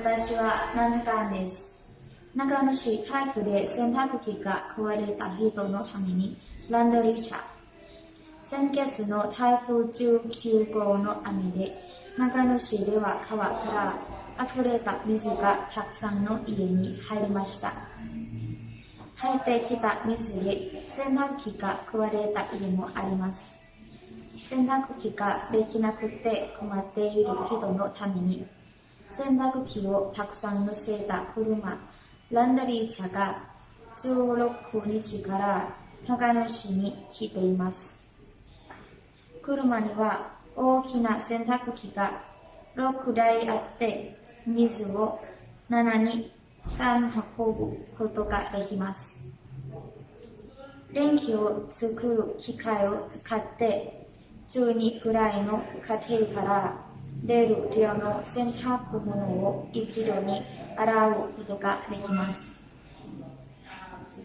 私は7日です。長野市台風で洗濯機が壊れた人のためにランドリー車。先月の台風19号の雨で長野市では川から溢れた水がたくさんの家に入りました。入ってきた水で洗濯機が壊れた家もあります。洗濯機ができなくて困っている人のために洗濯機をたくさん乗せた車、ランドリー車が16日から長野市に来ています。車には大きな洗濯機が6台あって、水を7に運ぶことができます。電気を作る機械を使って12くらいの家庭から出る量の洗濯物を一度に洗うことができます。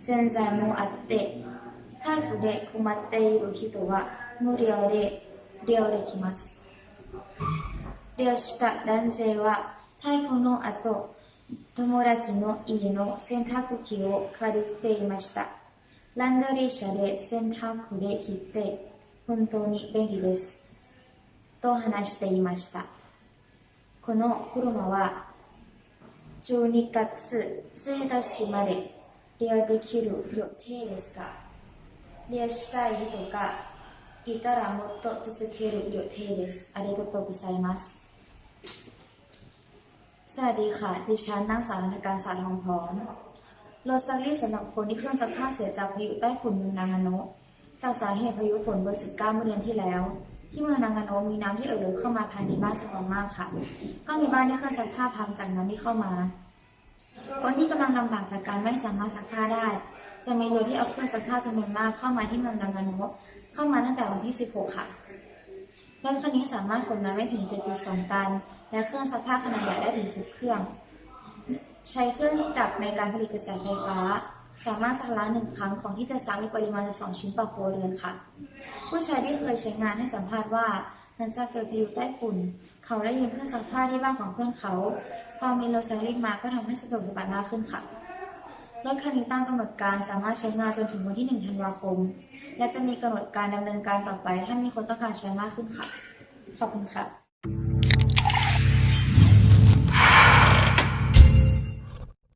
洗剤もあって、台風で困っている人は無料で利用できます。利用した男性は台風の後、友達の家の洗濯機を借りていました。ランドリー車で洗濯できて本当に便利です。と話していました。この車は12月1日まで利用できる予定ですが、利用したい人がいたらもっと続ける予定です。ありがとうございます。สวัสดีค่ะดิฉันนางสาวนันทการสาทองพรรถซักรีดสำหรับคนที่เครื่องซักผ้าเสียจากพายุใต้ฝุ่นเมืองนางาโนะจากสาเหตุพายุฝนเบอร์ 19 เมื่อเดือนที่แล้วที่เมืองนางาโนะมีน้ำที่เอ่อล้นเข้ามาภายในบ้านจำนวนมากค่ะก็มีบ้านที่เครื่องซักผ้าพังจากน้ำที่เข้ามาคนที่กำลังลำบากจากการไม่สามารถซักผ้าได้จะมีรถที่เอาเครื่องซักผ้าจำนวนมากเข้ามาที่เมืองนางาโนะเข้ามาตั้งแต่วันที่ 16 ค่ะรถคันนี้สามารถขนน้ำได้ถึง 7.2 ตันและเครื่องซักผ้าขนาดใหญ่ได้ถึง6เครื่องใช้เครื่องจักรในการผลิตกระแสไฟฟ้าสามารถซักล้าง1 ครั้งของที่จะซักมีปริมาณ12 ชิ้นต่อครัวเรือนค่ะผู้ชายที่เคยใช้งานให้สัมภาษณ์ว่าหลังจากเกิดพายุใต้ฝุ่นเขาได้ยืมเครื่องซักผ้าที่บ้านของเพื่อนเขาพอมีรถซักรีดมาก็ทำให้สะดวกสบายมากขึ้นค่ะรถคันนี้ตั้งกำหนดการสามารถใช้งานจนถึงวันที่ 1 ธันวาคมและจะมีกำหนดการดำเนินการต่อไปถ้ามีคนต้องการใช้มากขึ้นค่ะขอบคุณค่ะ